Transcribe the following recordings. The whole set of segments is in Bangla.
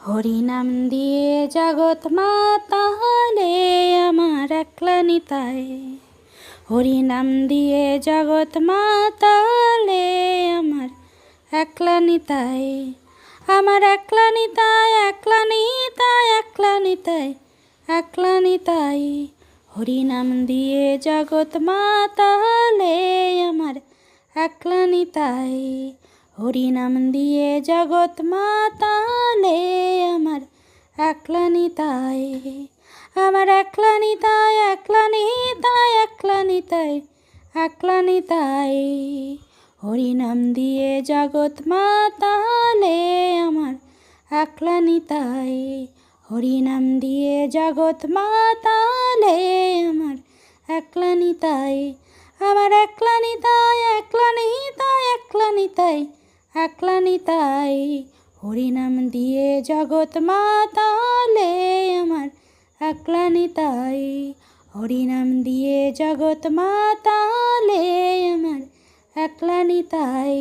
হরিনাম দিয়ে জগৎ মাতালে আমার একলা নিতাই। হরিনাম দিয়ে জগৎ মাতালে আমার একলা নিতাই। আমার একলা নিতাই, একলা নিতাই, একলা নিতাই, একলা নিতাই। হরিনাম দিয়ে জগৎ মাতালে আমার একলা নিতাই। হরিনাম দিয়ে জগৎ মাতালে আমার একলা নিতাই। আমার একলা নিতাই, একলা নিতাই, একলা নিতাই, একলা নিতাই। হরিনাম দিয়ে জগৎ মাতালে আমার একলা নিতাই। হরিনাম দিয়ে জগৎ মাতালে আমার একলা নিতাই। আমার একলা নিতাই, একলা নিতাই, একলা নিতাই, একলা নিতাই। হরিনাম দিয়ে জগৎ মাতালে আমার একলা নিতাই। হরিনাম দিয়ে জগৎ মাতালে আমার একলা নিতাই।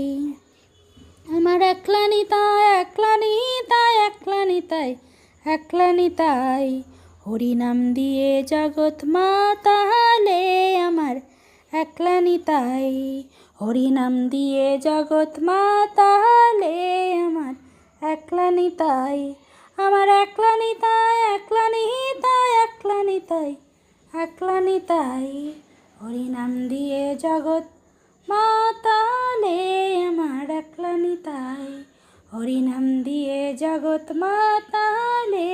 আমার একলা নিতাই, একলা নিতাই, একলা নিতাই, একলা নিতাই। হরিনাম দিয়ে জগৎ মাতালে আমার একলা নিতাই। হরিনাম দিয়ে জগৎ মাতালে আমার একলা নিতাই। আমার একলা নিতাই, একলা নিতাই, একলা নিতাই, একলা নিতাই। হরিনাম দিয়ে জগৎ মাতালে আমার একলা নিতাই। হরিনাম দিয়ে জগৎ মাতালে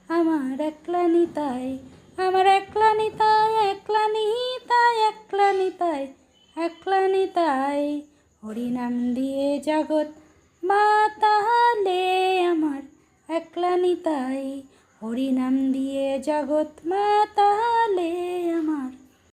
আমার একলা নিতাই। আমার একলা নিতাই, একলা নিতাই, একলা নিতাই, একলা নিতাই। হরিনাম দিয়ে জগৎ মাতালে আমার একলা নিতাই। হরিনাম দিয়ে জগৎ মাতা